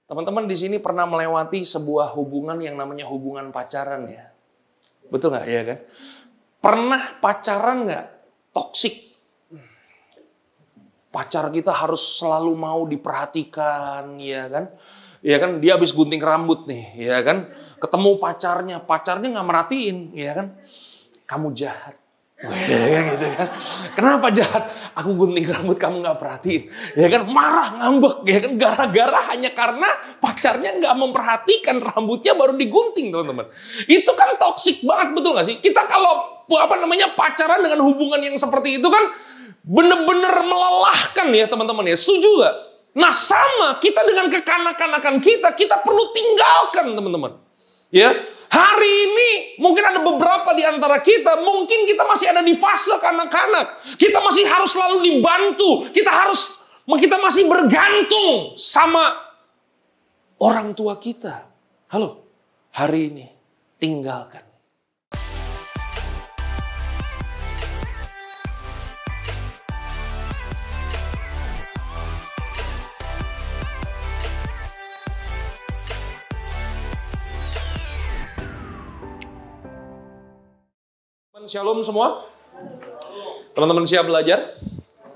Teman-teman di sini pernah melewati sebuah hubungan yang namanya hubungan pacaran ya? Betul nggak ya kan? Pernah pacaran nggak? Toksik. Pacar kita harus selalu mau diperhatikan, ya kan? Ya kan, dia habis gunting rambut nih, ya kan? Ketemu pacarnya nggak merhatiin, ya kan? Kamu jahat. Ya, gitu kan. Kenapa jahat? Aku gunting rambut kamu nggak perhatiin, ya kan? Marah, ngambek, ya kan? Gara-gara hanya karena pacarnya nggak memperhatikan rambutnya baru digunting, teman-teman. Itu kan toksik banget, betul nggak sih? Kita kalau pacaran dengan hubungan yang seperti itu kan bener-bener melelahkan ya teman-teman ya. Setuju nggak? Nah sama kita dengan kekanak-kanakan kita perlu tinggalkan teman-teman. Ya. Hari ini mungkin ada beberapa di antara kita, mungkin kita masih ada di fase kanak-kanak. Kita masih harus selalu dibantu. Kita masih bergantung sama orang tua kita. Halo, hari ini tinggalkan. Shalom semua. Teman-teman siap belajar?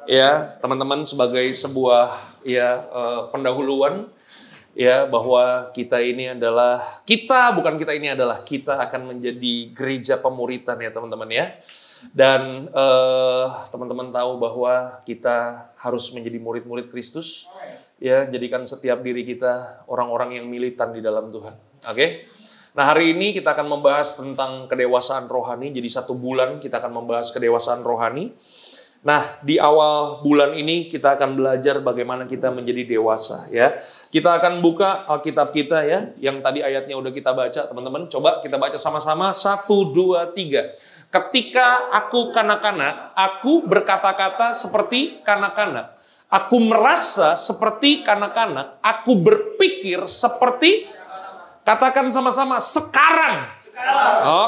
Ya, teman-teman sebagai sebuah pendahuluan ya bahwa kita akan menjadi gereja pemuritan ya teman-teman ya. Dan teman-teman tahu bahwa kita harus menjadi murid-murid Kristus ya, jadikan setiap diri kita orang-orang yang militan di dalam Tuhan. Oke? Nah hari ini kita akan membahas tentang kedewasaan rohani. Jadi 1 bulan kita akan membahas kedewasaan rohani. Nah di awal bulan ini kita akan belajar bagaimana kita menjadi dewasa ya. Kita akan buka Alkitab kita ya, yang tadi ayatnya udah kita baca teman-teman. Coba kita baca sama-sama 1, 2, 3. Ketika aku kanak-kanak, aku berkata-kata seperti kanak-kanak. Aku merasa seperti kanak-kanak. Aku berpikir seperti. Katakan sama-sama, sekarang.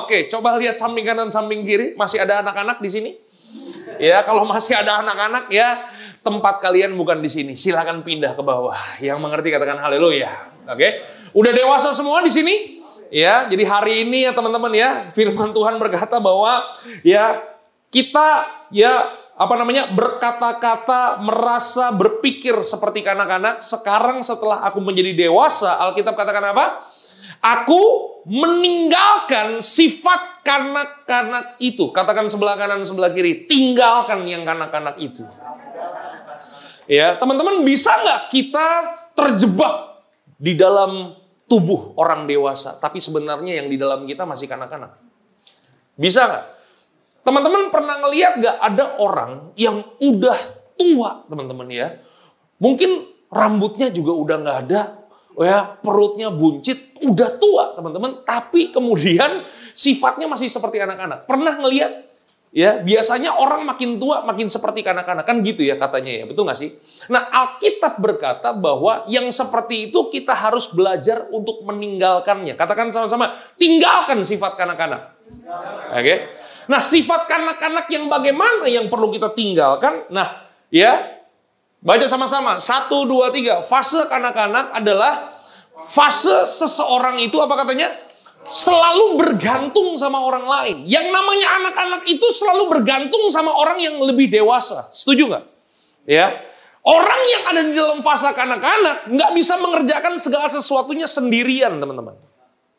Oke, coba lihat samping kanan, samping kiri. Masih ada anak-anak di sini? Ya, kalau masih ada anak-anak ya, tempat kalian bukan di sini. Silakan pindah ke bawah. Yang mengerti katakan haleluya. Oke, udah dewasa semua di sini? Ya, jadi hari ini ya teman-teman ya, firman Tuhan berkata bahwa ya kita berkata-kata, merasa, berpikir seperti kanak-kanak. Sekarang setelah aku menjadi dewasa, Alkitab katakan apa? Aku meninggalkan sifat kanak-kanak itu. Katakan sebelah kanan, sebelah kiri. Tinggalkan yang kanak-kanak itu. Ya, teman-teman bisa nggak kita terjebak di dalam tubuh orang dewasa, tapi sebenarnya yang di dalam kita masih kanak-kanak? Bisa nggak? Teman-teman pernah ngeliat nggak ada orang yang udah tua, teman-teman ya? Mungkin rambutnya juga udah nggak ada. Ya, perutnya buncit, udah tua teman-teman, tapi kemudian sifatnya masih seperti anak-anak. Pernah ngelihat? Ya, biasanya orang makin tua makin seperti kanak-kanak, kan gitu ya katanya ya, betul nggak sih? Nah, Alkitab berkata bahwa yang seperti itu kita harus belajar untuk meninggalkannya. Katakan sama-sama, tinggalkan sifat kanak-kanak. Oke? Nah, sifat kanak-kanak yang bagaimana yang perlu kita tinggalkan? Nah, ya. Baca sama-sama. 1, 2, 3. Fase kanak-kanak adalah fase seseorang itu apa katanya? Selalu bergantung sama orang lain. Yang namanya anak-anak itu selalu bergantung sama orang yang lebih dewasa. Setuju nggak? Ya. Orang yang ada di dalam fase kanak-kanak nggak bisa mengerjakan segala sesuatunya sendirian, teman-teman.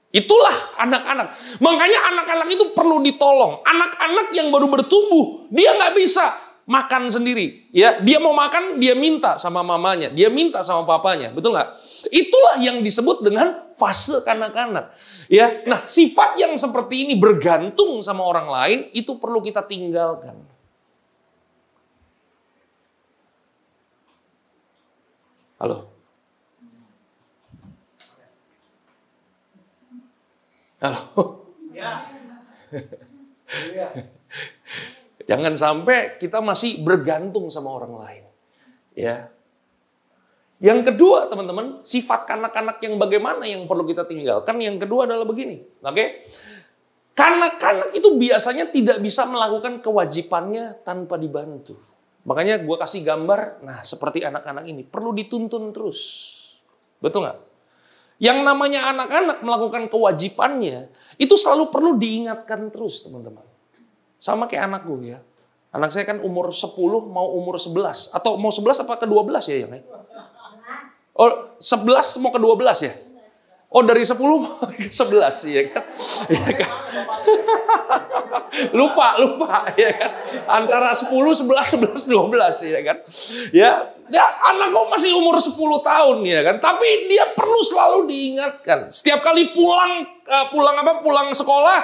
Itulah anak-anak. Makanya anak-anak itu perlu ditolong. Anak-anak yang baru bertumbuh, dia nggak bisa makan sendiri, ya dia mau makan dia minta sama mamanya, dia minta sama papanya, betul nggak? Itulah yang disebut dengan fase kanak-kanak, ya. Nah sifat yang seperti ini bergantung sama orang lain itu perlu kita tinggalkan. Halo, halo. Ya. Jangan sampai kita masih bergantung sama orang lain. Ya. Yang kedua, teman-teman, sifat kanak-kanak yang bagaimana yang perlu kita tinggalkan? Yang kedua adalah begini, oke? Kanak-kanak itu biasanya tidak bisa melakukan kewajibannya tanpa dibantu. Makanya gue kasih gambar, nah seperti anak-anak ini perlu dituntun terus. Betul nggak? Yang namanya anak-anak melakukan kewajibannya, itu selalu perlu diingatkan terus, teman-teman. Sama kayak anakku ya. Anak saya kan umur 10 mau umur 11. Atau mau 11 apa ke 12 ya? Oh, 11 mau ke 12 ya? Oh, dari 10 mau ke 11 ya kan? Ya kan? lupa ya kan? Antara 10, 11, 12 ya kan? Ya, anakku masih umur 10 tahun ya kan? Tapi dia perlu selalu diingatkan. Setiap kali pulang sekolah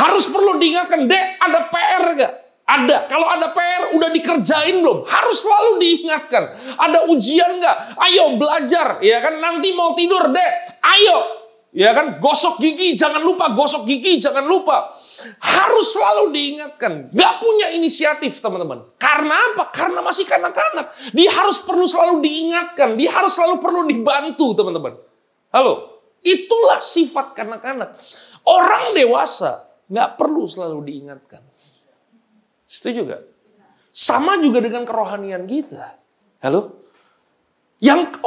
harus perlu diingatkan, "Dek, ada PR gak?" Ada. Kalau ada PR udah dikerjain belum? Harus selalu diingatkan. Ada ujian nggak? Ayo belajar, ya kan? Nanti mau tidur, Dek. Ayo, ya kan? Gosok gigi, jangan lupa. Gosok gigi, jangan lupa. Harus selalu diingatkan. Nggak punya inisiatif, teman-teman. Karena apa? Karena masih kanak-kanak. Dia harus perlu selalu diingatkan. Dia harus selalu perlu dibantu, teman-teman. Halo, itulah sifat kanak-kanak. Orang dewasa nggak perlu selalu diingatkan. Setuju gak? Sama juga dengan kerohanian kita. Halo?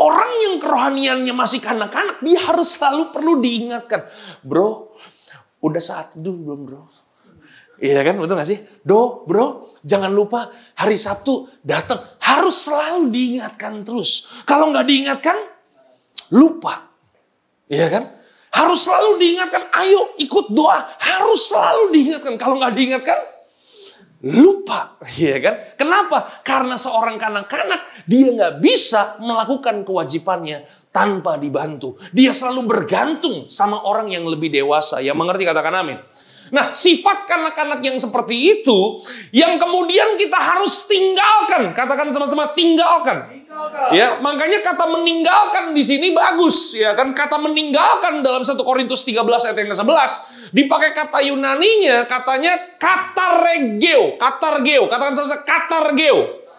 Orang yang kerohaniannya masih kanak-kanak, dia harus selalu perlu diingatkan. Bro, udah saat teduh belum bro? Iya kan, betul gak sih? Bro, jangan lupa hari Sabtu datang. Harus selalu diingatkan terus. Kalau gak diingatkan, lupa. Iya kan? Harus selalu diingatkan, ayo ikut doa. Harus selalu diingatkan. Kalau gak diingatkan, lupa, ya kan? Kenapa? Karena seorang kanak-kanak dia nggak bisa melakukan kewajibannya tanpa dibantu. Dia selalu bergantung sama orang yang lebih dewasa. Yang mengerti katakan amin. Nah, sifat kanak-kanak yang seperti itu, yang kemudian kita harus tinggalkan. Katakan sama-sama, tinggalkan. Ya, makanya kata meninggalkan di sini bagus, ya kan? Kata meninggalkan dalam 1 Korintus 13 ayat yang ke-11 dipakai kata Yunaninya, katanya katargeo. Katakan sama-sama, katargeo.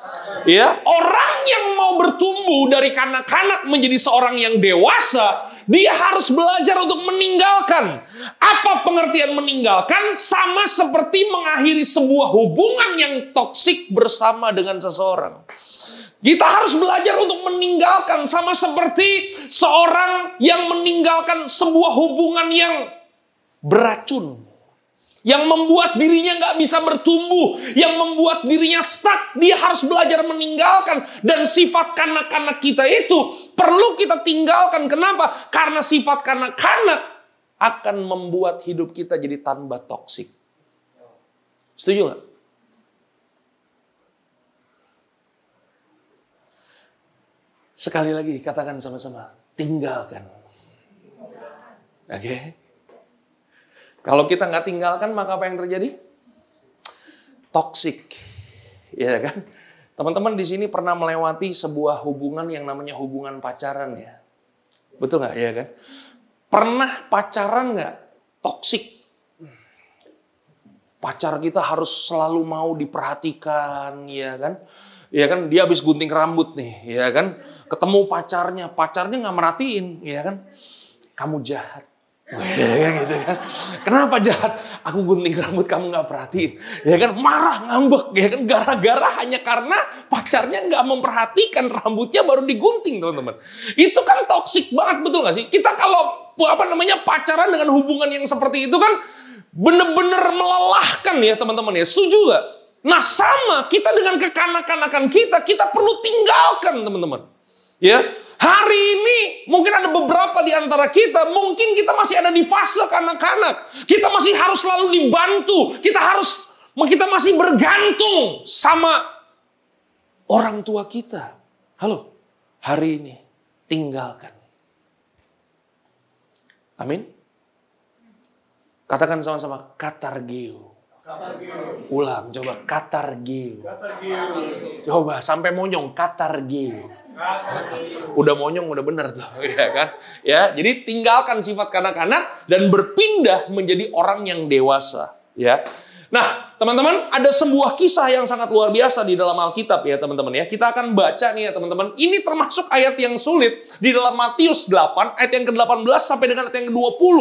Ya, orang yang mau bertumbuh dari kanak-kanak menjadi seorang yang dewasa, dia harus belajar untuk meninggalkan. Apa pengertian meninggalkan? Sama seperti mengakhiri sebuah hubungan yang toksik bersama dengan seseorang. Kita harus belajar untuk meninggalkan, sama seperti seorang yang meninggalkan sebuah hubungan yang beracun. Yang membuat dirinya nggak bisa bertumbuh. Yang membuat dirinya stuck. Dia harus belajar meninggalkan. Dan sifat kanak-kanak kita itu perlu kita tinggalkan. Kenapa? Karena sifat kanak-kanak akan membuat hidup kita jadi tambah toksik. Setuju nggak? Sekali lagi katakan sama-sama, tinggalkan. Oke? Kalau kita nggak tinggalkan, maka apa yang terjadi? Toksik. Ya kan? Teman-teman di sini pernah melewati sebuah hubungan yang namanya hubungan pacaran ya. Betul nggak? Ya kan? Pernah pacaran nggak? Toksik. Pacar kita harus selalu mau diperhatikan, ya kan? Ya kan, dia habis gunting rambut nih, ya kan? Ketemu pacarnya nggak merhatiin, ya kan? Kamu jahat. Ya gitu kan. Kenapa jahat? Aku gunting rambut kamu nggak perhatiin. Ya kan, marah, ngambek, ya kan, gara-gara hanya karena pacarnya nggak memperhatikan rambutnya baru digunting, teman-teman. Itu kan toksik banget, betul nggak sih? Kita kalau pacaran dengan hubungan yang seperti itu kan bener-bener melelahkan ya, teman-teman ya. Setuju nggak? Nah, sama kita dengan kekanak-kanakan kita perlu tinggalkan, teman-teman. Ya. Hari ini mungkin ada beberapa di antara kita, mungkin kita masih ada di fase kanak-kanak. Kita masih harus selalu dibantu. Kita masih bergantung sama orang tua kita. Halo, hari ini tinggalkan. Amin. Katakan sama-sama, katargeo. Ulang, coba, katargeo. Coba, sampai monyong, katargeo. Udah monyong, udah bener tuh, ya kan? Ya, jadi tinggalkan sifat kanak-kanak dan berpindah menjadi orang yang dewasa, ya. Nah, teman-teman, ada sebuah kisah yang sangat luar biasa di dalam Alkitab ya, teman-teman ya. Kita akan baca nih ya, teman-teman. Ini termasuk ayat yang sulit di dalam Matius 8 ayat yang ke-18 sampai dengan ayat yang ke-20.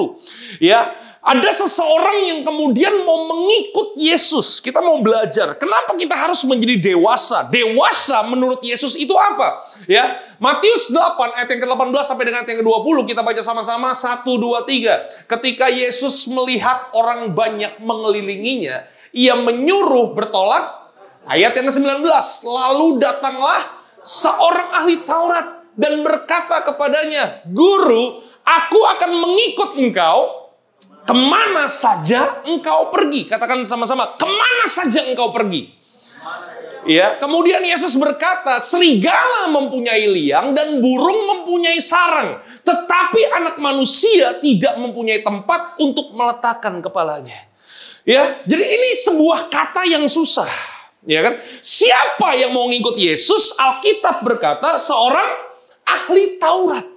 Ya. Ada seseorang yang kemudian mau mengikut Yesus. Kita mau belajar. Kenapa kita harus menjadi dewasa? Dewasa menurut Yesus itu apa? Ya, Matius 8 ayat yang ke-18 sampai dengan yang ke-20 kita baca sama-sama 1 2 3. Ketika Yesus melihat orang banyak mengelilinginya, ia menyuruh bertolak. Ayat yang ke-19, lalu datanglah seorang ahli Taurat dan berkata kepadanya, "Guru, aku akan mengikut engkau kemana saja engkau pergi." Katakan sama-sama, kemana saja engkau pergi. Ya, kemudian Yesus berkata, serigala mempunyai liang dan burung mempunyai sarang, tetapi anak manusia tidak mempunyai tempat untuk meletakkan kepalanya. Ya, jadi ini sebuah kata yang susah, ya kan? Siapa yang mau ngikut Yesus? Alkitab berkata seorang ahli Taurat.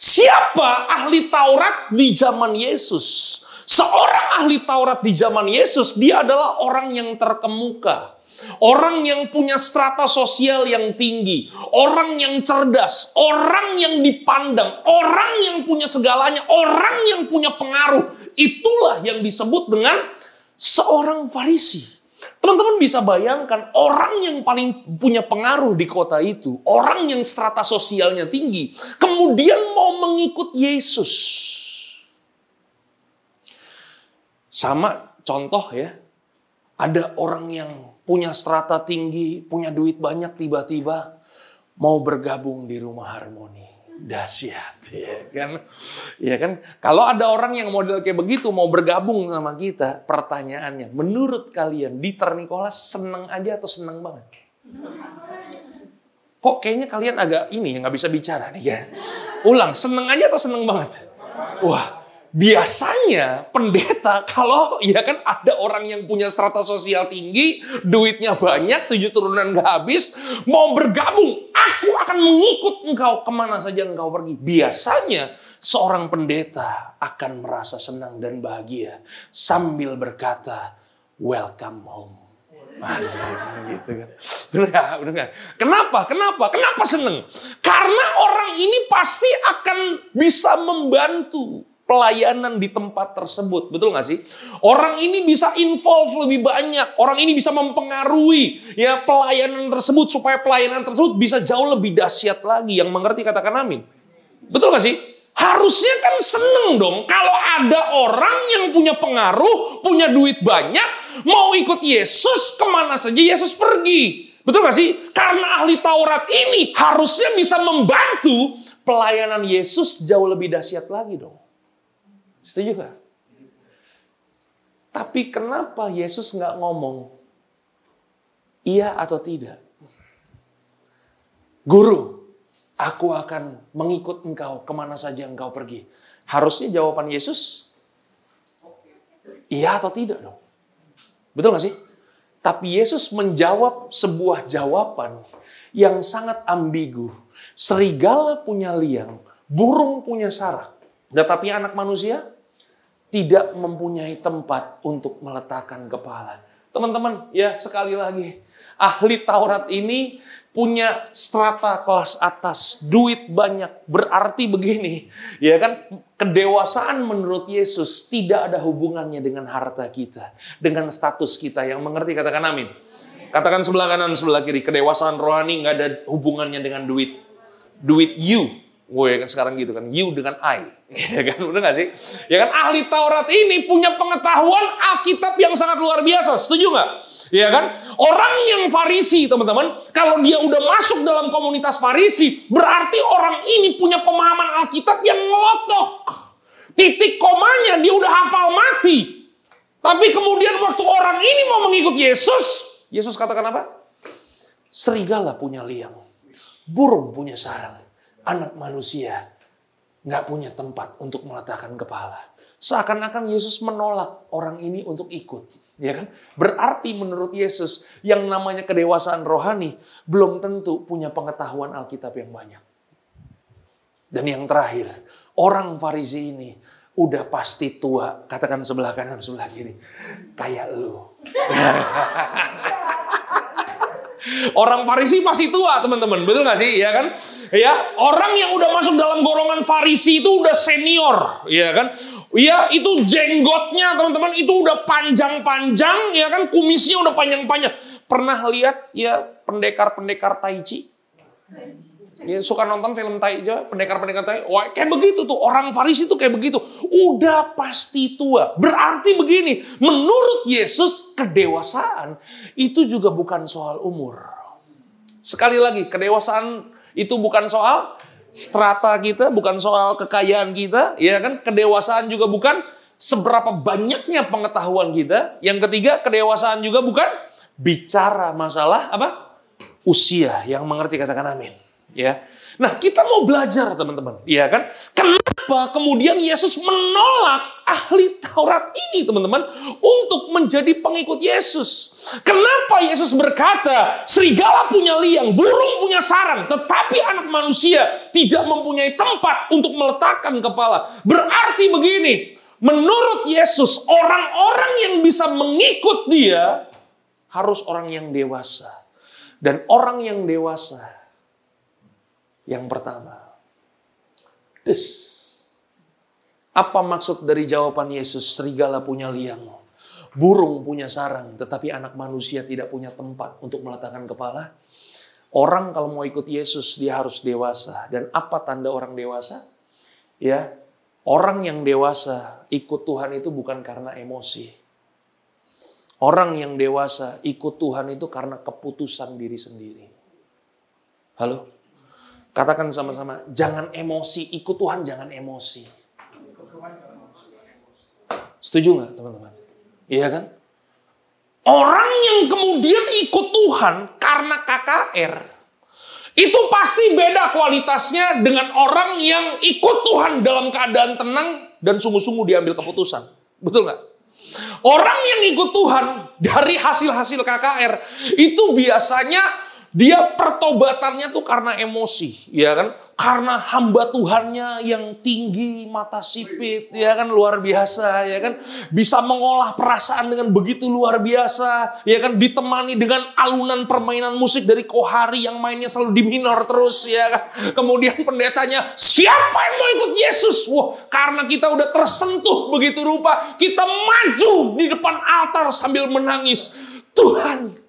Siapa ahli Taurat di zaman Yesus? Seorang ahli Taurat di zaman Yesus, dia adalah orang yang terkemuka. Orang yang punya strata sosial yang tinggi. Orang yang cerdas. Orang yang dipandang. Orang yang punya segalanya. Orang yang punya pengaruh. Itulah yang disebut dengan seorang Farisi. Teman-teman bisa bayangkan orang yang paling punya pengaruh di kota itu, orang yang strata sosialnya tinggi, kemudian mau mengikut Yesus. Sama contoh ya, ada orang yang punya strata tinggi, punya duit banyak, tiba-tiba mau bergabung di Rumah Harmoni. Dahsyat, ya kan? Ya kan? Kalau ada orang yang model kayak begitu mau bergabung sama kita, pertanyaannya, menurut kalian Dieter Nicholas seneng aja atau seneng banget? Kok kayaknya kalian agak ini nggak bisa bicara nih ya? Ulang, seneng aja atau seneng banget? Wah, biasanya pendeta kalau ya kan ada orang yang punya strata sosial tinggi, duitnya banyak, 7 turunan gak habis, mau bergabung, aku akan mengikut engkau kemana saja engkau pergi. Biasanya seorang pendeta akan merasa senang dan bahagia sambil berkata, welcome home. Masih gitu kan. Benar nggak? Kenapa senang? Karena orang ini pasti akan bisa membantu pelayanan di tempat tersebut. Betul nggak sih? Orang ini bisa involve lebih banyak. Orang ini bisa mempengaruhi ya pelayanan tersebut supaya pelayanan tersebut bisa jauh lebih dahsyat lagi. Yang mengerti katakan amin. Betul nggak sih? Harusnya kan seneng dong kalau ada orang yang punya pengaruh, punya duit banyak, mau ikut Yesus kemana saja Yesus pergi. Betul nggak sih? Karena ahli Taurat ini harusnya bisa membantu pelayanan Yesus jauh lebih dahsyat lagi dong. Setuju gak? Tapi kenapa Yesus nggak ngomong iya atau tidak? Guru, aku akan mengikut engkau kemana saja engkau pergi. Harusnya jawaban Yesus iya atau tidak dong? Betul gak sih? Tapi Yesus menjawab sebuah jawaban yang sangat ambigu. Serigala punya liang, burung punya sarang. Tetapi anak manusia tidak mempunyai tempat untuk meletakkan kepala. Teman-teman, ya sekali lagi, ahli Taurat ini punya strata kelas atas, duit banyak, berarti begini, ya kan? Kedewasaan menurut Yesus tidak ada hubungannya dengan harta kita, dengan status kita. Yang mengerti katakan amin. Katakan sebelah kanan, sebelah kiri, kedewasaan rohani nggak ada hubungannya dengan duit. Duit you. Gue kan sekarang gitu kan, you dengan I, ya kan, udah nggak sih? Ya kan, ahli Taurat ini punya pengetahuan Alkitab yang sangat luar biasa, setuju nggak? Ya kan, orang yang Farisi teman-teman, kalau dia udah masuk dalam komunitas Farisi, berarti orang ini punya pemahaman Alkitab yang ngelotok, titik komanya dia udah hafal mati. Tapi kemudian waktu orang ini mau mengikut Yesus, Yesus katakan apa? Serigala punya liang, burung punya sarang. Anak manusia nggak punya tempat untuk meletakkan kepala. Seakan-akan Yesus menolak orang ini untuk ikut. Ya kan? Berarti menurut Yesus yang namanya kedewasaan rohani belum tentu punya pengetahuan Alkitab yang banyak. Dan yang terakhir, orang Farisi ini udah pasti tua. Katakan sebelah kanan, sebelah kiri. Kayak lu. Orang Farisi pasti tua, teman-teman. Betul gak sih? Ya kan? Ya, orang yang udah masuk dalam golongan Farisi itu udah senior, ya kan? Ya, itu jenggotnya teman-teman itu udah panjang-panjang, ya kan, kumisnya udah panjang-panjang. Pernah lihat ya pendekar-pendekar Tai Chi? Ya, suka nonton film Tai Chi, pendekar-pendekar Tai. Wah, kayak begitu tuh, orang Farisi tuh kayak begitu. Udah pasti tua. Berarti begini, menurut Yesus kedewasaan itu juga bukan soal umur. Sekali lagi, kedewasaan itu bukan soal strata kita, bukan soal kekayaan kita, ya kan? Kedewasaan juga bukan seberapa banyaknya pengetahuan kita. Yang ketiga, kedewasaan juga bukan bicara masalah apa? Usia. Yang mengerti katakan amin. Ya. Nah, kita mau belajar teman-teman, ya kan? Kenapa kemudian Yesus menolak ahli Taurat ini teman-teman untuk menjadi pengikut Yesus? Kenapa Yesus berkata, serigala punya liang, burung punya sarang, tetapi anak manusia tidak mempunyai tempat untuk meletakkan kepala? Berarti begini, menurut Yesus, orang-orang yang bisa mengikut dia harus orang yang dewasa. Dan orang yang dewasa, yang pertama, apa maksud dari jawaban Yesus? Serigala punya liang, burung punya sarang, tetapi anak manusia tidak punya tempat untuk meletakkan kepala. Orang kalau mau ikut Yesus, dia harus dewasa. Dan apa tanda orang dewasa? Ya, orang yang dewasa ikut Tuhan itu bukan karena emosi. Orang yang dewasa ikut Tuhan itu karena keputusan diri sendiri. Halo? Katakan sama-sama, jangan emosi, ikut Tuhan jangan emosi. Setuju nggak teman-teman? Iya kan? Orang yang kemudian ikut Tuhan karena KKR, itu pasti beda kualitasnya dengan orang yang ikut Tuhan dalam keadaan tenang dan sungguh-sungguh diambil keputusan. Betul nggak? Orang yang ikut Tuhan dari hasil-hasil KKR, itu biasanya dia pertobatannya tuh karena emosi, ya kan? Karena hamba Tuhannya yang tinggi, mata sipit, ya kan, luar biasa, ya kan? Bisa mengolah perasaan dengan begitu luar biasa, ya kan? Ditemani dengan alunan permainan musik dari Kohari yang mainnya selalu di minor terus, ya kan? Kemudian pendetanya, siapa yang mau ikut Yesus? Wah, karena kita udah tersentuh begitu rupa, kita maju di depan altar sambil menangis. Tuhan,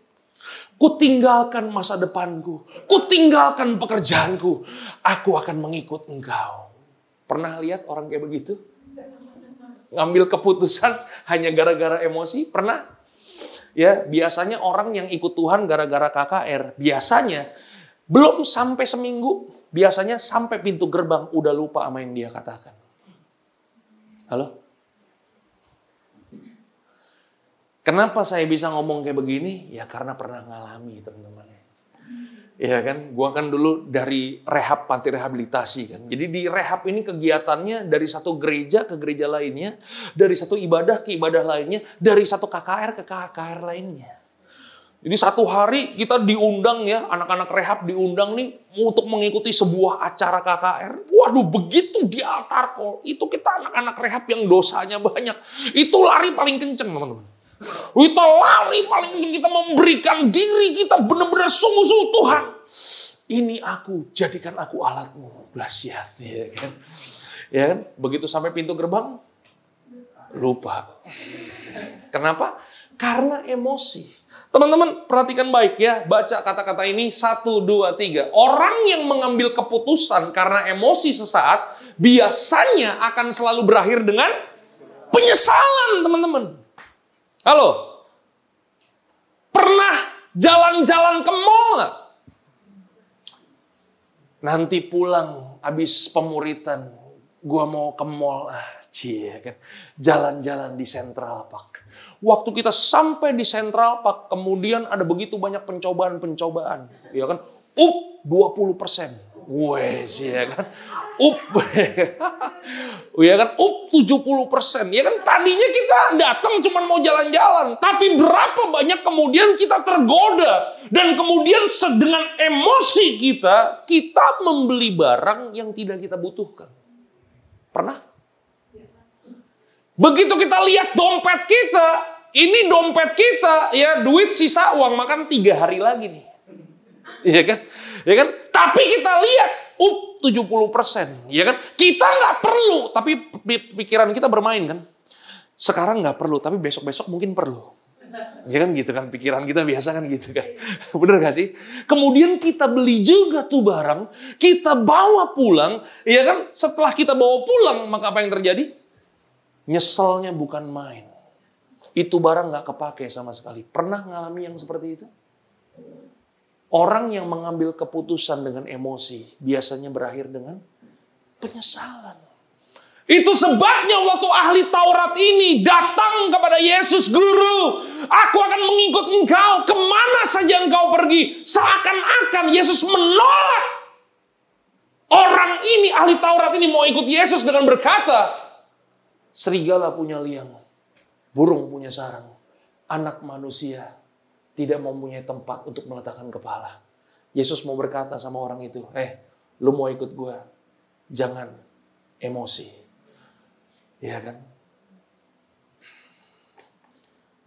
kutinggalkan masa depanku, kutinggalkan pekerjaanku, aku akan mengikut Engkau. Pernah lihat orang kayak begitu? Ngambil keputusan hanya gara-gara emosi? Pernah? Ya, biasanya orang yang ikut Tuhan gara-gara KKR, biasanya belum sampai seminggu, biasanya sampai pintu gerbang udah lupa sama yang dia katakan. Halo? Kenapa saya bisa ngomong kayak begini? Ya karena pernah ngalami teman-teman. Ya kan, gua kan dulu dari rehab, panti rehabilitasi kan. Jadi di rehab ini kegiatannya dari satu gereja ke gereja lainnya, dari satu ibadah ke ibadah lainnya, dari satu KKR ke KKR lainnya. Jadi satu hari kita diundang ya, anak-anak rehab diundang nih untuk mengikuti sebuah acara KKR. Waduh, begitu di altar call, itu kita anak-anak rehab yang dosanya banyak. Itu lari paling kenceng teman-teman. Kita lari paling kita memberikan diri kita benar-benar sungguh-sungguh Tuhan. Ini aku, jadikan aku alatmu. Dahsyat, ya kan? Ya kan? Begitu sampai pintu gerbang, lupa. Kenapa? Karena emosi. Teman-teman perhatikan baik ya, baca kata-kata ini 1, 2, 3. Orang yang mengambil keputusan karena emosi sesaat, biasanya akan selalu berakhir dengan penyesalan teman-teman. Halo, pernah jalan-jalan ke mall nggak? Nanti pulang habis pemuritan, gua mau ke mall, kan? Jalan-jalan di Central Park. Waktu kita sampai di Central Park, kemudian ada begitu banyak pencobaan, ya kan? 20%, wes, ya kan? Ya kan, 70%. Ya kan, tadinya kita datang cuma mau jalan-jalan, tapi berapa banyak kemudian kita tergoda dan kemudian dengan emosi kita membeli barang yang tidak kita butuhkan. Pernah? Begitu kita lihat dompet kita, ini dompet kita, ya duit sisa uang makan 3 hari lagi nih. Iya kan? Ya kan? Tapi kita lihat 70%. Ya kan? Kita nggak perlu, tapi pikiran kita bermain kan. Sekarang nggak perlu, tapi besok-besok mungkin perlu. Ya kan gitu kan, pikiran kita biasa kan gitu kan. Bener gak sih? Kemudian kita beli juga tuh barang, kita bawa pulang, ya kan? Setelah kita bawa pulang, maka apa yang terjadi? Nyeselnya bukan main. Itu barang gak kepake sama sekali. Pernah ngalami yang seperti itu? Orang yang mengambil keputusan dengan emosi, biasanya berakhir dengan penyesalan. Itu sebabnya waktu ahli Taurat ini datang kepada Yesus, "Guru, aku akan mengikut engkau kemana saja engkau pergi." Seakan-akan Yesus menolak. Orang ini, ahli Taurat ini mau ikut Yesus dengan berkata, "Serigala punya liang, burung punya sarang, anak manusia tidak mempunyai tempat untuk meletakkan kepala." Yesus mau berkata sama orang itu, lu mau ikut gua, jangan emosi. Ya kan?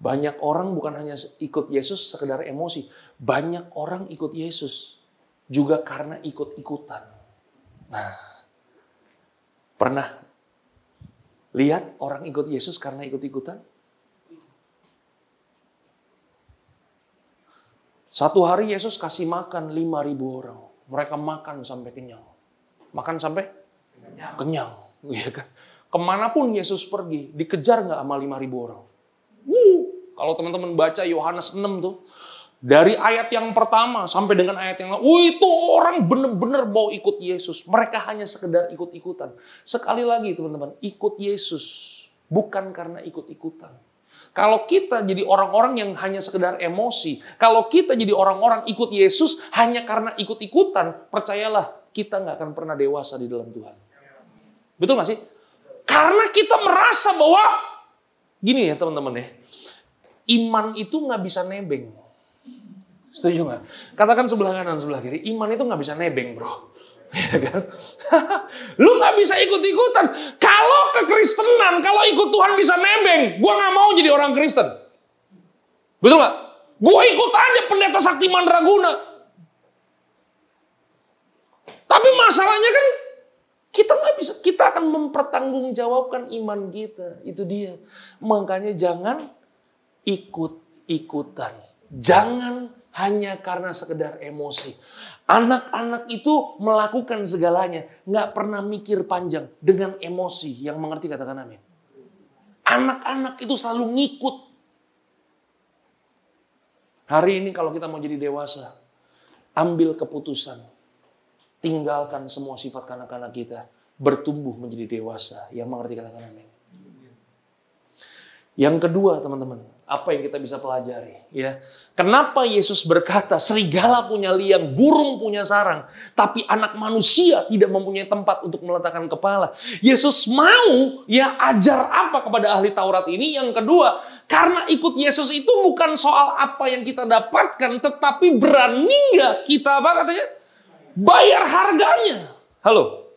Banyak orang bukan hanya ikut Yesus sekedar emosi. Banyak orang ikut Yesus juga karena ikut-ikutan. Nah, pernah lihat orang ikut Yesus karena ikut-ikutan? Satu hari Yesus kasih makan 5.000 orang. Mereka makan sampai kenyang. Makan sampai kenyang. Iya kan? Kemanapun Yesus pergi, dikejar nggak sama 5.000 orang? Kalau teman-teman baca Yohanes 6 tuh, dari ayat yang pertama sampai dengan ayat yang lain, itu orang benar-benar mau ikut Yesus. Mereka hanya sekedar ikut-ikutan. Sekali lagi teman-teman, ikut Yesus bukan karena ikut-ikutan. Kalau kita jadi orang-orang yang hanya sekedar emosi, kalau kita jadi orang-orang ikut Yesus hanya karena ikut-ikutan, percayalah kita nggak akan pernah dewasa di dalam Tuhan. Betul nggak sih? Karena kita merasa bahwa, gini ya teman-teman ya, iman itu nggak bisa nebeng. Setuju nggak? Katakan sebelah kanan, sebelah kiri, iman itu nggak bisa nebeng bro. Ya kan? Lu nggak bisa ikut-ikutan. Kalau kekristenan, kalau ikut Tuhan bisa nebeng, gue nggak mau jadi orang Kristen. Betul nggak? Gue ikut aja pendeta Sakti Mandraguna. Tapi masalahnya kan, kita nggak bisa, kita akan mempertanggungjawabkan iman kita. Itu dia. Makanya jangan ikut-ikutan. Jangan hanya karena sekedar emosi. Anak-anak itu melakukan segalanya. Nggak pernah mikir panjang. Dengan emosi. Yang mengerti katakan amin. Anak-anak itu selalu ngikut. Hari ini kalau kita mau jadi dewasa, ambil keputusan. Tinggalkan semua sifat kanak-kanak kita. Bertumbuh menjadi dewasa. Yang mengerti katakan amin. Yang kedua teman-teman. Apa yang kita bisa pelajari? Ya, kenapa Yesus berkata serigala punya liang, burung punya sarang. Tapi anak manusia tidak mempunyai tempat untuk meletakkan kepala. Yesus mau ya ajar apa kepada ahli Taurat ini? Yang kedua, karena ikut Yesus itu bukan soal apa yang kita dapatkan. Tetapi berani nggak kita apa katanya? Bayar harganya. Halo.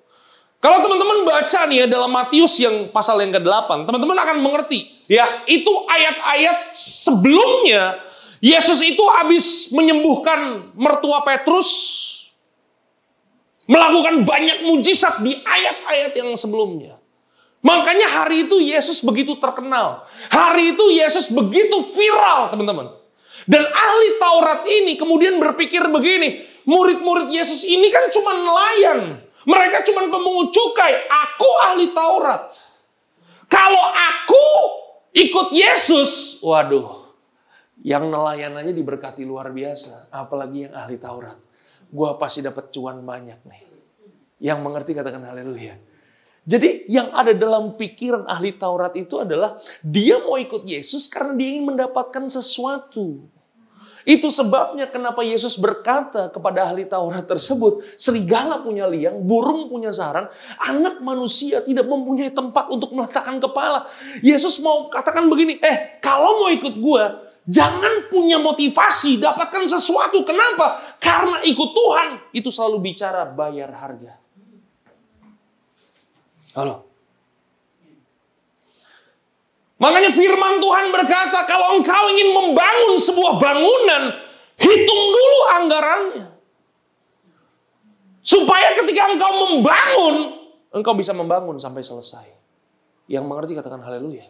Kalau teman-teman baca nih ya dalam Matius yang pasal yang ke-8, teman-teman akan mengerti. Ya, itu ayat-ayat sebelumnya Yesus itu habis menyembuhkan mertua Petrus, melakukan banyak mujizat di ayat-ayat yang sebelumnya. Makanya hari itu Yesus begitu terkenal. Hari itu Yesus begitu viral, teman-teman. Dan ahli Taurat ini kemudian berpikir begini, murid-murid Yesus ini kan cuma nelayan. Mereka cuma pemungut cukai. Aku ahli Taurat. Kalau aku ikut Yesus, waduh, yang nelayan aja diberkati luar biasa. Apalagi yang ahli Taurat. Gua pasti dapat cuan banyak nih. Yang mengerti katakan haleluya. Jadi yang ada dalam pikiran ahli Taurat itu adalah dia mau ikut Yesus karena dia ingin mendapatkan sesuatu. Itu sebabnya kenapa Yesus berkata kepada ahli Taurat tersebut, serigala punya liang, burung punya sarang, anak manusia tidak mempunyai tempat untuk meletakkan kepala. Yesus mau katakan begini, kalau mau ikut gua, jangan punya motivasi, dapatkan sesuatu. Kenapa? Karena ikut Tuhan, itu selalu bicara bayar harga. Halo. Makanya firman Tuhan berkata, kalau engkau ingin membangun sebuah bangunan, hitung dulu anggarannya. Supaya ketika engkau membangun, engkau bisa membangun sampai selesai. Yang mengerti katakan haleluya.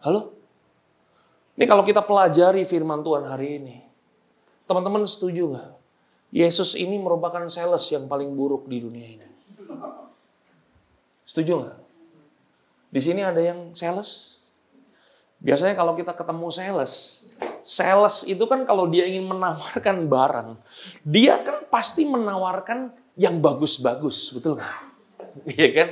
Halo? Ini kalau kita pelajari firman Tuhan hari ini, teman-teman setuju nggak? Yesus ini merupakan sales yang paling buruk di dunia ini. Setuju nggak? Di sini ada yang sales. Biasanya kalau kita ketemu sales itu kan kalau dia ingin menawarkan barang, dia kan pasti menawarkan yang bagus-bagus, betul nggak? Iya kan?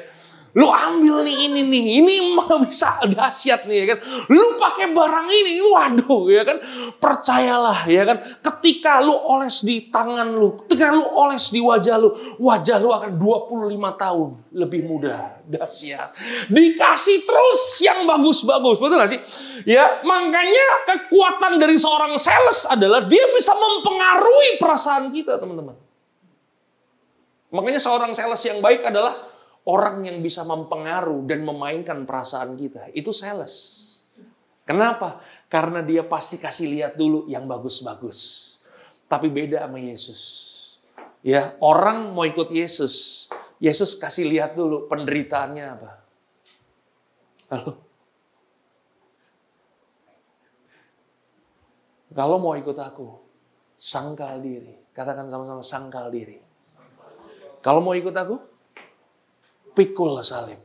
Lu ambil nih ini mah bisa dahsyat nih ya kan. Lu pakai barang ini, waduh ya kan. Percayalah ya kan. Ketika lu oles di tangan lu, ketika lu oles di wajah lu akan 25 tahun lebih muda. Dahsyat. Dikasih terus yang bagus-bagus, betul gak sih? Ya, makanya kekuatan dari seorang sales adalah dia bisa mempengaruhi perasaan kita, teman-teman. Makanya seorang sales yang baik adalah orang yang bisa mempengaruhi dan memainkan perasaan kita. Itu sales. Kenapa? Karena dia pasti kasih lihat dulu yang bagus-bagus. Tapi beda sama Yesus. Ya, orang mau ikut Yesus. Yesus kasih lihat dulu penderitaannya apa. Halo? Kalau mau ikut aku, sangkal diri. Katakan sama-sama, sangkal diri. Kalau mau ikut aku, pikul salib.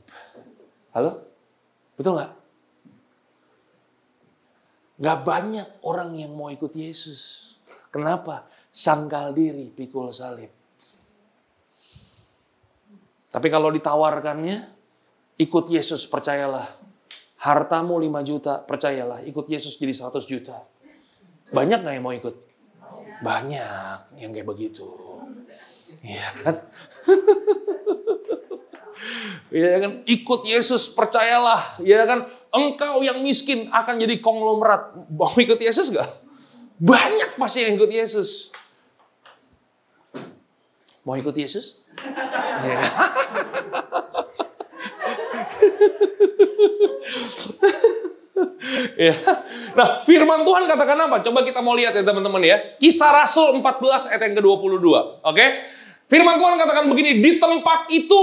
Halo? Betul nggak? Nggak banyak orang yang mau ikut Yesus. Kenapa? Sangkal diri, pikul salib. Tapi kalau ditawarkannya, ikut Yesus, percayalah. Hartamu 5 juta, percayalah. Ikut Yesus jadi 100 juta. Banyak nggak yang mau ikut? Banyak yang kayak begitu. Iya kan? Ya kan, ikut Yesus, percayalah, ya kan, engkau yang miskin akan jadi konglomerat. Mau ikut Yesus gak? Banyak pasti yang ikut Yesus. Mau ikut Yesus? Ya. Ya. Nah, firman Tuhan katakan apa? Coba kita mau lihat ya teman-teman ya. Kisah Rasul 14 ayat yang ke-22. Oke? Firman Tuhan katakan begini, di tempat itu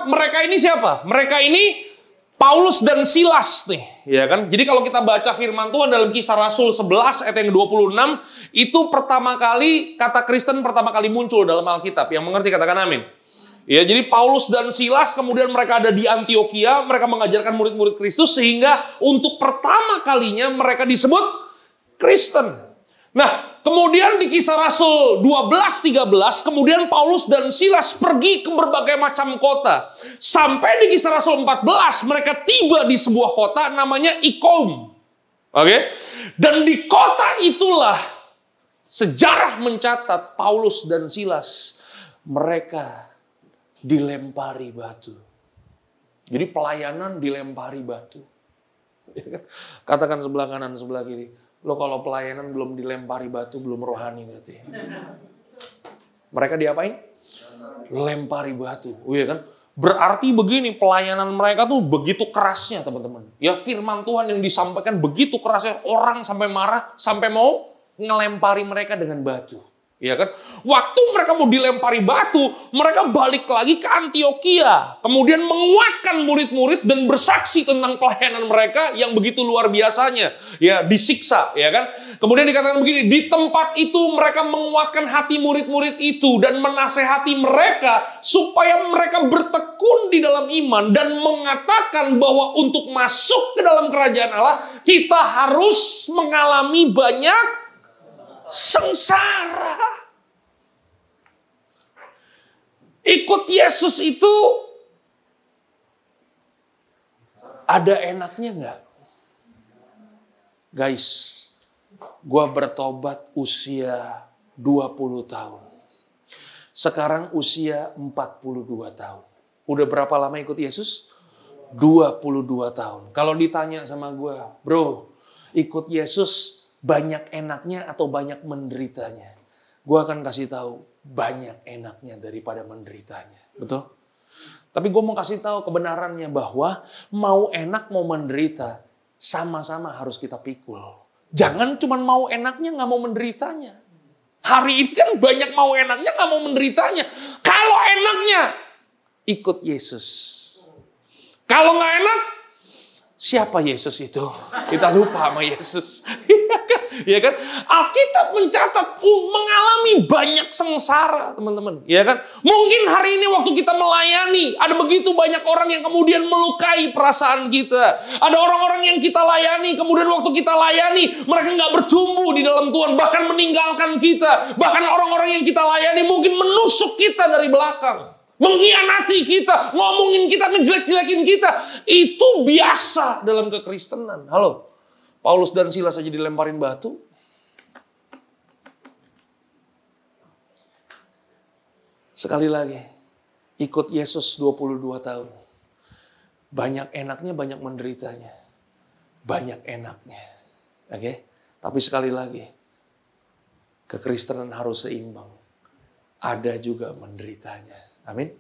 mereka ini siapa? Mereka ini Paulus dan Silas nih, ya kan? Jadi kalau kita baca firman Tuhan dalam Kisah Rasul 11 ayat yang 26, itu pertama kali kata Kristen pertama kali muncul dalam Alkitab. Yang mengerti katakan amin. Ya, jadi Paulus dan Silas kemudian mereka ada di Antioquia, mereka mengajarkan murid-murid Kristus sehingga untuk pertama kalinya mereka disebut Kristen. Nah, kemudian di Kisah Rasul 12-13, kemudian Paulus dan Silas pergi ke berbagai macam kota. Sampai di Kisah Rasul 14, mereka tiba di sebuah kota namanya Ikonum. Oke? Dan di kota itulah sejarah mencatat Paulus dan Silas, mereka dilempari batu. Jadi pelayanan dilempari batu. Katakan sebelah kanan, sebelah kiri. Lo kalau pelayanan belum dilempari batu, belum rohani berarti. Mereka diapain? Lempari batu. Oh iya kan? Berarti begini, pelayanan mereka tuh begitu kerasnya teman-teman. Ya firman Tuhan yang disampaikan begitu kerasnya. Orang sampai marah, sampai mau ngelempari mereka dengan batu. Ya kan? Waktu mereka mau dilempari batu, mereka balik lagi ke Antioquia. Kemudian menguatkan murid-murid dan bersaksi tentang pelayanan mereka yang begitu luar biasanya. Ya, disiksa, ya kan? Kemudian dikatakan begini, di tempat itu mereka menguatkan hati murid-murid itu dan menasehati mereka supaya mereka bertekun di dalam iman dan mengatakan bahwa untuk masuk ke dalam kerajaan Allah, kita harus mengalami banyak sengsara. Ikut Yesus itu ada enaknya nggak? Guys, gue bertobat usia 20 tahun. Sekarang usia 42 tahun. Udah berapa lama ikut Yesus? 22 tahun. Kalau ditanya sama gue, bro, ikut Yesus banyak enaknya atau banyak menderitanya? Gue akan kasih tahu banyak enaknya daripada menderitanya. Betul? Tapi gue mau kasih tahu kebenarannya bahwa mau enak mau menderita sama-sama harus kita pikul. Jangan cuma mau enaknya nggak mau menderitanya. Hari ini kan banyak mau enaknya nggak mau menderitanya. enaknya, ikut Yesus. Kalau nggak enak, siapa Yesus itu? Kita lupa sama Yesus. Ya kan? Alkitab mencatat mengalami banyak sengsara, teman-teman. Ya kan? Mungkin hari ini waktu kita melayani, ada begitu banyak orang yang kemudian melukai perasaan kita. Ada orang-orang yang kita layani, kemudian waktu kita layani, mereka nggak bertumbuh di dalam Tuhan, bahkan meninggalkan kita. Bahkan orang-orang yang kita layani mungkin menusuk kita dari belakang. Mengkhianati kita, ngomongin kita, ngejelek-jelekin kita. Itu biasa dalam kekristenan. Halo, Paulus dan Silas aja dilemparin batu. Sekali lagi, ikut Yesus 22 tahun. Banyak enaknya, banyak menderitanya. Banyak enaknya. Oke? Tapi sekali lagi, kekristenan harus seimbang. Ada juga menderitanya. Amin.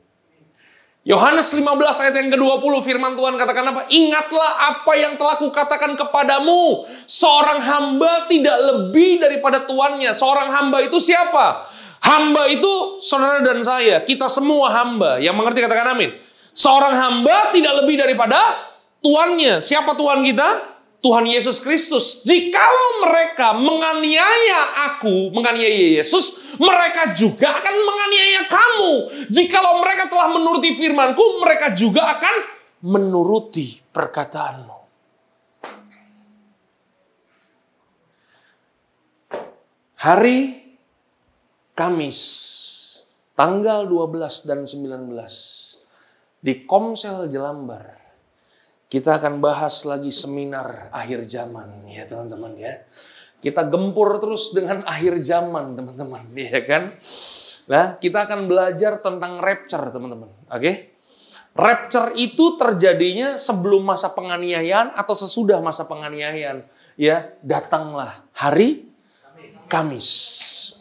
Yohanes 15 ayat yang ke-20 firman Tuhan katakan apa? Ingatlah apa yang telah kukatakan kepadamu. Seorang hamba tidak lebih daripada tuannya. Seorang hamba itu siapa? Hamba itu saudara dan saya. Kita semua hamba. Yang mengerti katakan amin. Seorang hamba tidak lebih daripada tuannya. Siapa Tuhan kita? Tuhan Yesus Kristus. Jikalau mereka menganiaya aku, menganiaya Yesus, mereka juga akan menganiaya kamu. Jikalau mereka telah menuruti firman-Ku, mereka juga akan menuruti perkataanmu. Hari Kamis, tanggal 12 dan 19, di Komsel Jelambar, kita akan bahas lagi seminar akhir zaman, ya teman-teman ya. Kita gempur terus dengan akhir zaman, teman-teman, ya kan? Nah, kita akan belajar tentang rapture, teman-teman. Oke? Rapture itu terjadinya sebelum masa penganiayaan atau sesudah masa penganiayaan. Ya, datanglah hari Kamis.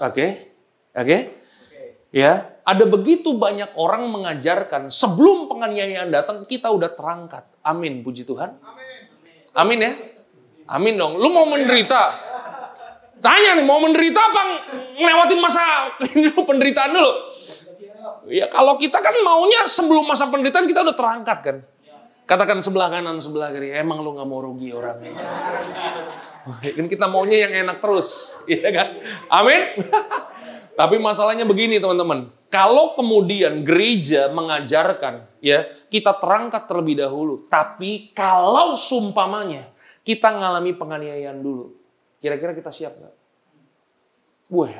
Oke? Oke? Ya, ada begitu banyak orang mengajarkan sebelum penganiayaan datang kita udah terangkat. Amin, puji Tuhan. Amin ya. Amin dong. Lu mau menderita? Tanya nih, mau menderita apa ngelewatin masa penderitaan dulu? Ya, kalau kita kan maunya sebelum masa penderitaan kita udah terangkat kan. Katakan sebelah kanan, sebelah kiri. Emang lu gak mau rugi orangnya? Kan kita maunya yang enak terus, iya kan? Amin. Tapi masalahnya begini teman-teman. Kalau kemudian gereja mengajarkan, ya kita terangkat terlebih dahulu. Tapi kalau sumpamanya kita ngalami penganiayaan dulu, kira-kira kita siap nggak?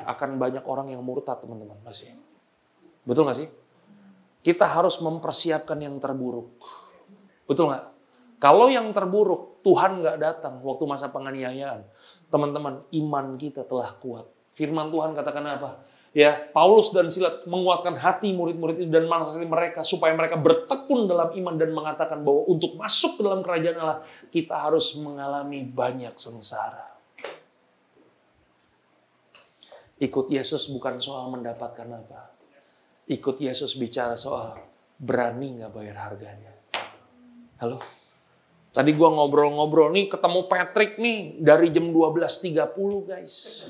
Akan banyak orang yang murtad teman-teman masih. Betul nggak sih? Kita harus mempersiapkan yang terburuk. Betul nggak? Kalau yang terburuk Tuhan nggak datang waktu masa penganiayaan, teman-teman iman kita telah kuat. Firman Tuhan katakan apa? Ya, Paulus dan Silas menguatkan hati murid-murid itu dan menasihati mereka supaya mereka bertekun dalam iman dan mengatakan bahwa untuk masuk ke dalam kerajaan Allah kita harus mengalami banyak sengsara. Ikut Yesus bukan soal mendapatkan apa. Ikut Yesus bicara soal berani nggak bayar harganya. Halo? Tadi gua ngobrol-ngobrol nih ketemu Patrick nih dari jam 12.30 guys.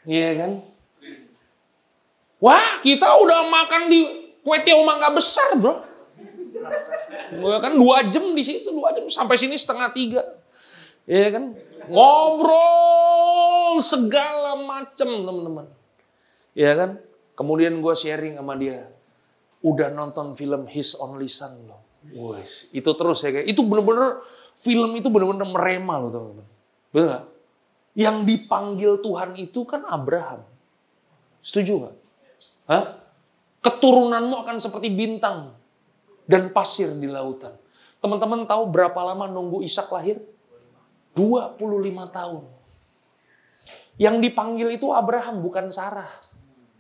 Iya kan? Wah, kita udah makan di kue tiaw mangga besar, bro. Gua kan 2 jam di situ, 2 jam sampai sini 2:30. Iya kan? Ngobrol segala macam, teman-teman. Iya kan? Kemudian gua sharing sama dia. Udah nonton film His Only Son loh. Wes, itu terus ya kayak. Itu bener-bener film itu bener-bener merema loh, teman-teman. Betul nggak? Yang dipanggil Tuhan itu kan Abraham. Setuju nggak? Hah? Keturunanmu akan seperti bintang dan pasir di lautan. Teman-teman tahu berapa lama nunggu Ishak lahir? 25 tahun. Yang dipanggil itu Abraham, bukan Sarah.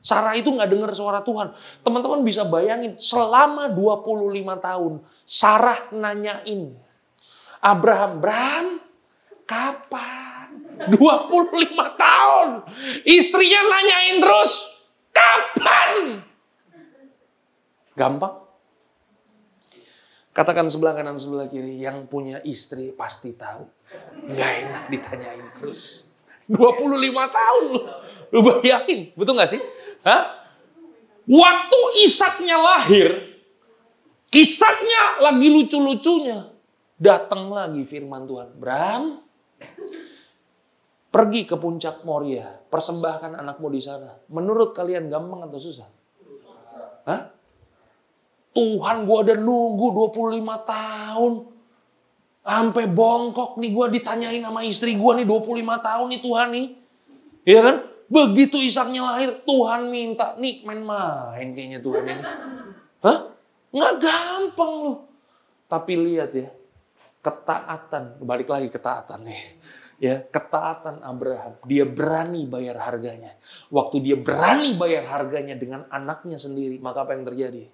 Sarah itu nggak dengar suara Tuhan. Teman-teman bisa bayangin, selama 25 tahun, Sarah nanyain. Abraham, kapan? 25 tahun. Istrinya nanyain terus, kapan? Gampang? Katakan sebelah kanan, sebelah kiri, yang punya istri pasti tahu. Nggak enak ditanyain terus. 25 tahun lu bayangin, betul nggak sih? Hah? Waktu Ishaknya lahir, Ishaknya lagi lucu-lucunya. Datang lagi firman Tuhan. Bram, pergi ke puncak Moria. Persembahkan anakmu di sana. Menurut kalian gampang atau susah? Hah? Tuhan, gue udah nunggu 25 tahun. Sampai bongkok nih gue ditanyain sama istri gue nih 25 tahun nih Tuhan nih. Iya kan? Begitu Ishaknya lahir, Tuhan minta. Nih main-main kayaknya Tuhan ini. Hah? Nggak gampang loh. Tapi lihat ya. Ketaatan. Balik lagi ketaatan nih. Ya, ketaatan Abraham. Dia berani bayar harganya. Waktu dia berani bayar harganya dengan anaknya sendiri. Maka apa yang terjadi?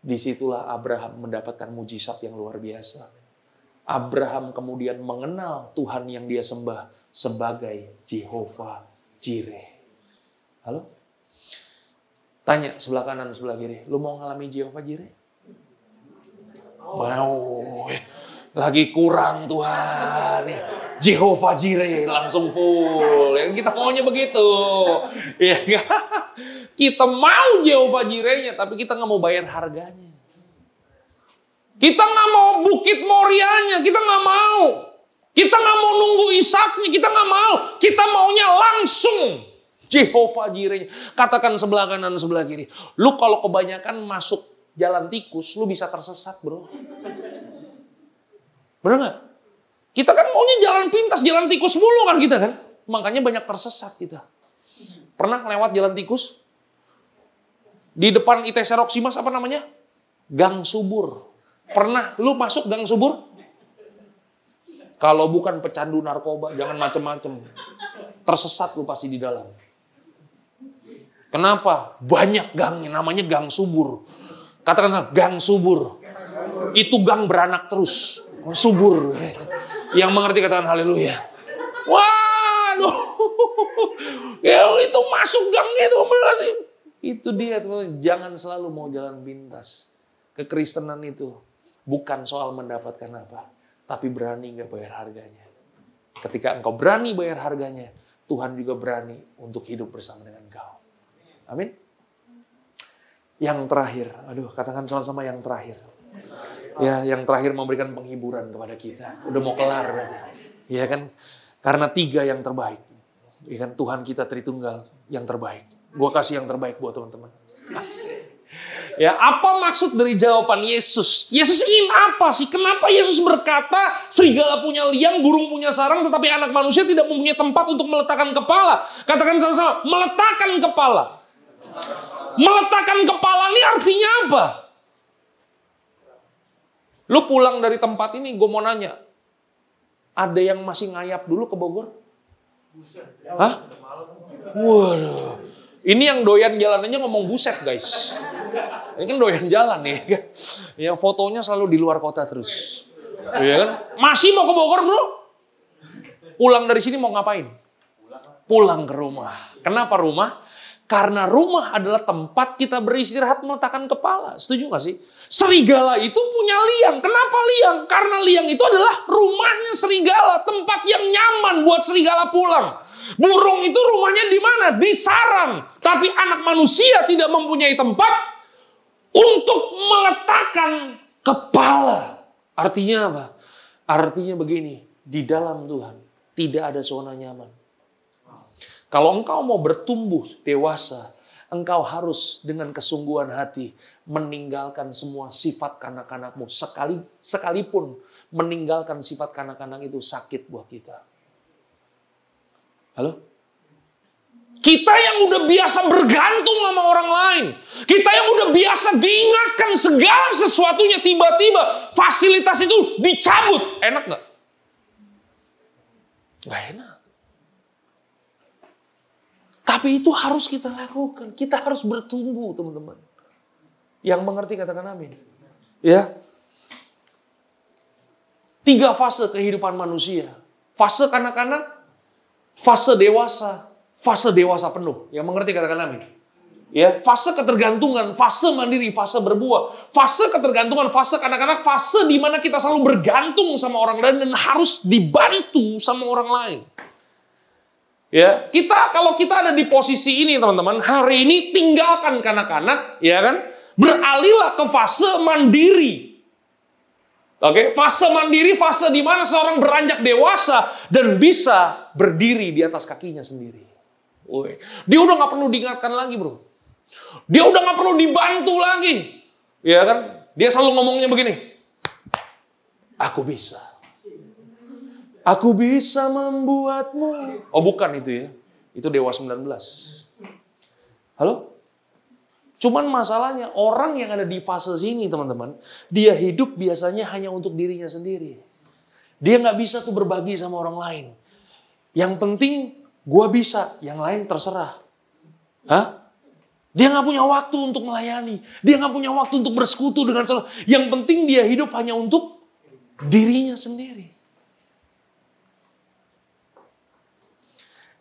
Disitulah Abraham mendapatkan mujizat yang luar biasa. Abraham kemudian mengenal Tuhan yang dia sembah sebagai Jehovah Jireh. Halo? Tanya sebelah kanan, sebelah kiri. Lu mau ngalami Jehovah Jireh? Mau. Lagi kurang Tuhan. Jehovah Jireh langsung full. Kita maunya begitu. Ya, kita mau Jehovah Jirehnya, tapi kita nggak mau bayar harganya. Kita nggak mau Bukit Morianya, kita nggak mau. Kita nggak mau nunggu Ishaknya, kita nggak mau. Kita maunya langsung Jehovah Jirehnya. Katakan sebelah kanan, sebelah kiri. Lu kalau kebanyakan masuk jalan tikus, lu bisa tersesat, bro. Bener nggak? Kita kan maunya jalan pintas, jalan tikus mulu kan kita kan. Makanya banyak tersesat kita. Pernah lewat jalan tikus? Di depan ITC Roksimas apa namanya? Gang Subur. Pernah lu masuk gang subur? Kalau bukan pecandu narkoba, jangan macem-macem. Tersesat lu pasti di dalam. Kenapa? Banyak gangnya, namanya gang subur. Katakan gang subur. Itu gang beranak terus. Subur. Yang mengerti katakan haleluya. Waduh. Ya itu masuk gang itu. Itu dia teman. Jangan selalu mau jalan pintas. Kekristenan itu bukan soal mendapatkan apa, tapi berani nggak bayar harganya. Ketika engkau berani bayar harganya, Tuhan juga berani untuk hidup bersama dengan engkau. Amin. Yang terakhir, katakan sama-sama yang terakhir. Ya, yang terakhir memberikan penghiburan kepada kita. Udah mau kelar berarti. Ya kan? Karena 3 yang terbaik. Ya kan? Tuhan kita Tritunggal yang terbaik. Gua kasih yang terbaik buat teman-teman. Asik. Ya, apa maksud dari jawaban Yesus? Yesus ingin apa sih? Kenapa Yesus berkata serigala punya liang, burung punya sarang, tetapi anak manusia tidak mempunyai tempat untuk meletakkan kepala? Katakan sama-sama, meletakkan kepala. Meletakkan kepala ini artinya apa? Lu pulang dari tempat ini, gue mau nanya. Ada yang masih ngayap dulu ke Bogor? Hah? Waduh. Ini yang doyan jalanannya ngomong buset, guys. Ini kan doyan jalan nih. Yang fotonya selalu di luar kota terus. Iya kan? Masih mau ke Bogor, bro? Pulang dari sini mau ngapain? Pulang ke rumah. Kenapa rumah? Karena rumah adalah tempat kita beristirahat meletakkan kepala. Setuju gak sih? Serigala itu punya liang. Kenapa liang? Karena liang itu adalah rumahnya serigala. Tempat yang nyaman buat serigala pulang. Burung itu rumahnya di mana? Di sarang. Tapi anak manusia tidak mempunyai tempat untuk meletakkan kepala. Artinya apa? Artinya begini. Di dalam Tuhan tidak ada zona nyaman. Kalau engkau mau bertumbuh dewasa, engkau harus dengan kesungguhan hati meninggalkan semua sifat kanak-kanakmu. Sekalipun meninggalkan sifat kanak-kanak itu sakit buat kita. Halo? Kita yang udah biasa bergantung sama orang lain. Kita yang udah biasa diingatkan segala sesuatunya, tiba-tiba fasilitas itu dicabut. Enak gak? Gak enak. Tapi itu harus kita lakukan. Kita harus bertumbuh, teman-teman. Yang mengerti katakan amin. Ya. 3 fase kehidupan manusia. Fase kanak-kanak, fase dewasa penuh. Yang mengerti katakan amin. Ya, fase ketergantungan, fase mandiri, fase berbuah. Fase ketergantungan, fase kanak-kanak, fase di mana kita selalu bergantung sama orang lain dan harus dibantu sama orang lain. Ya, kalau kita ada di posisi ini teman-teman, hari ini tinggalkan kanak-kanak, ya kan? Beralihlah ke fase mandiri. Oke, fase mandiri, fase di mana seorang beranjak dewasa dan bisa berdiri di atas kakinya sendiri. Dia udah nggak perlu diingatkan lagi, bro. Dia udah nggak perlu dibantu lagi, ya kan? Dia selalu ngomongnya begini, aku bisa. Aku bisa membuatmu. Oh bukan itu ya. Itu Dewa 19. Halo? Cuman masalahnya orang yang ada di fase sini teman-teman. Dia hidup biasanya hanya untuk dirinya sendiri. Dia gak bisa tuh berbagi sama orang lain. Yang penting gua bisa. Yang lain terserah. Hah? Dia gak punya waktu untuk melayani. Dia gak punya waktu untuk bersekutu dengan saudara. Yang penting dia hidup hanya untuk dirinya sendiri.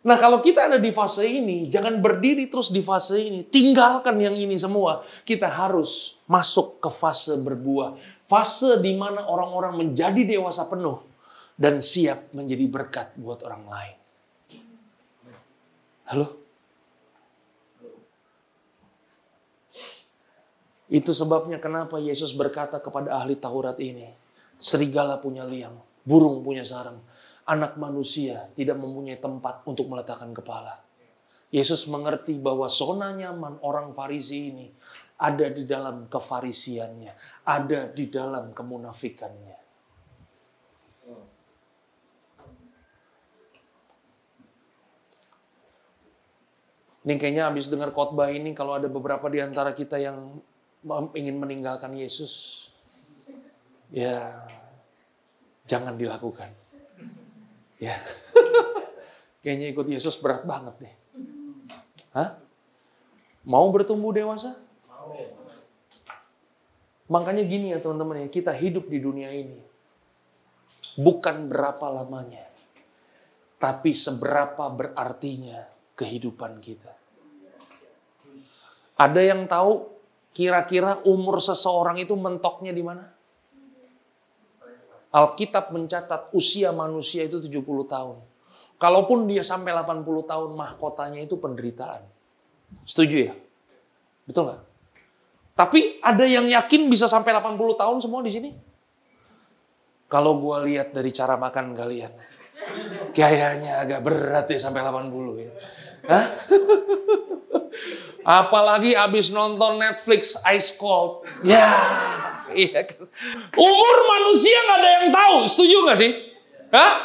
Nah kalau kita ada di fase ini, jangan berdiri terus di fase ini. Tinggalkan yang ini semua. Kita harus masuk ke fase berbuah. Fase di mana orang-orang menjadi dewasa penuh. Dan siap menjadi berkat buat orang lain. Halo? Itu sebabnya kenapa Yesus berkata kepada ahli Taurat ini. Serigala punya liang, burung punya sarang. Anak manusia tidak mempunyai tempat untuk meletakkan kepala. Yesus mengerti bahwa zona nyaman orang Farisi ini ada di dalam kefarisiannya, ada di dalam kemunafikannya. Ini kayaknya habis dengar khotbah ini, kalau ada beberapa di antara kita yang ingin meninggalkan Yesus, ya jangan dilakukan. Ya, kayaknya ikut Yesus berat banget deh. Hah? Mau bertumbuh dewasa? Mau. Makanya gini ya teman-teman ya, kita hidup di dunia ini. Bukan berapa lamanya, tapi seberapa berartinya kehidupan kita. Ada yang tahu kira-kira umur seseorang itu mentoknya di mana? Alkitab mencatat usia manusia itu 70 tahun. Kalaupun dia sampai 80 tahun, mahkotanya itu penderitaan. Setuju ya? Betul nggak? Tapi ada yang yakin bisa sampai 80 tahun semua di sini? Kalau gua lihat dari cara makan kalian, kayaknya agak berat ya sampai 80 ya. Hah? Apalagi abis nonton Netflix Ice Cold. Ya. Iya kan? Umur manusia gak ada yang tahu, setuju gak sih? Hah?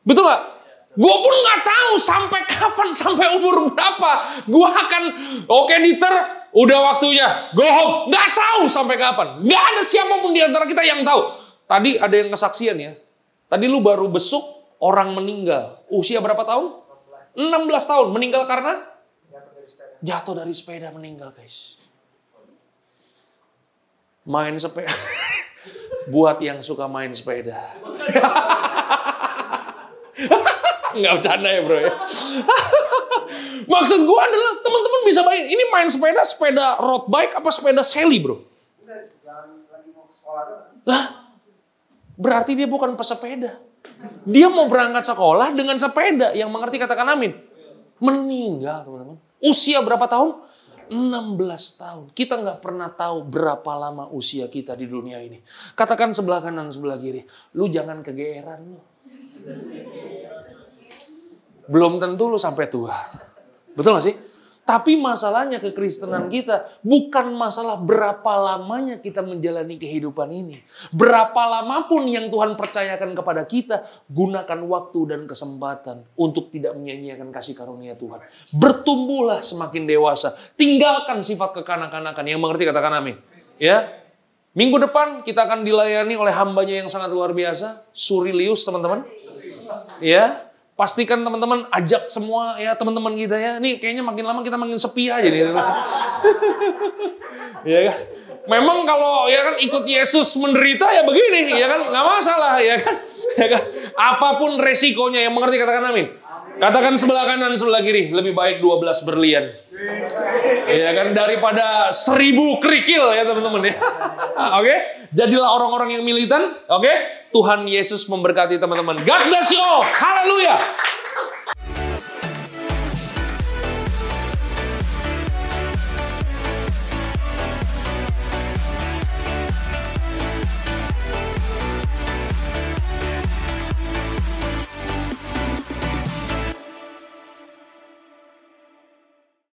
Betul gak? Gue pun gak tahu sampai kapan, sampai umur berapa. Gue akan, oke Dieter, udah waktunya, go home. Gak tahu sampai kapan. Gak ada siapapun di antara kita yang tahu. Tadi ada yang kesaksian ya. Tadi lu baru besuk orang meninggal. Usia berapa tahun? 16 tahun. Meninggal karena? Jatuh dari sepeda meninggal guys. Main sepeda. Buat yang suka main sepeda. Nggak bercanda ya bro ya. Maksud gue adalah teman-teman bisa bayangin. Ini main sepeda road bike apa sepeda seli bro? Jalan lagi mau ke sekolah doang. Lah, berarti dia bukan pesepeda. Dia mau berangkat sekolah dengan sepeda. Yang mengerti katakan amin. Meninggal teman-teman. Usia berapa tahun? 16 tahun. Kita nggak pernah tahu berapa lama usia kita di dunia ini. Katakan sebelah kanan, sebelah kiri. Lu jangan kegeeran lu. Belum tentu lu sampai tua. Betul gak sih? Tapi masalahnya kekristenan kita bukan masalah berapa lamanya kita menjalani kehidupan ini. Berapa lama pun yang Tuhan percayakan kepada kita, gunakan waktu dan kesempatan untuk tidak menyia-nyiakan kasih karunia Tuhan. Bertumbuhlah semakin dewasa. Tinggalkan sifat kekanak-kanakan. Yang mengerti katakan amin. Ya. Minggu depan kita akan dilayani oleh hambanya yang sangat luar biasa. Surilius teman-teman. Ya. Pastikan teman-teman ajak semua ya teman-teman kita ya. Nih kayaknya makin lama kita makin sepi aja nih. Ya kan? Memang kalau ya kan ikut Yesus menderita ya begini ya kan, nggak masalah ya kan. Ya kan? Apapun resikonya yang mengerti katakan amin. Katakan sebelah kanan sebelah kiri, lebih baik 12 berlian. Ya kan daripada 1000 kerikil ya teman-teman ya. Oke? Jadilah orang-orang yang militan, oke? Tuhan Yesus memberkati teman-teman. God bless you all. Haleluya.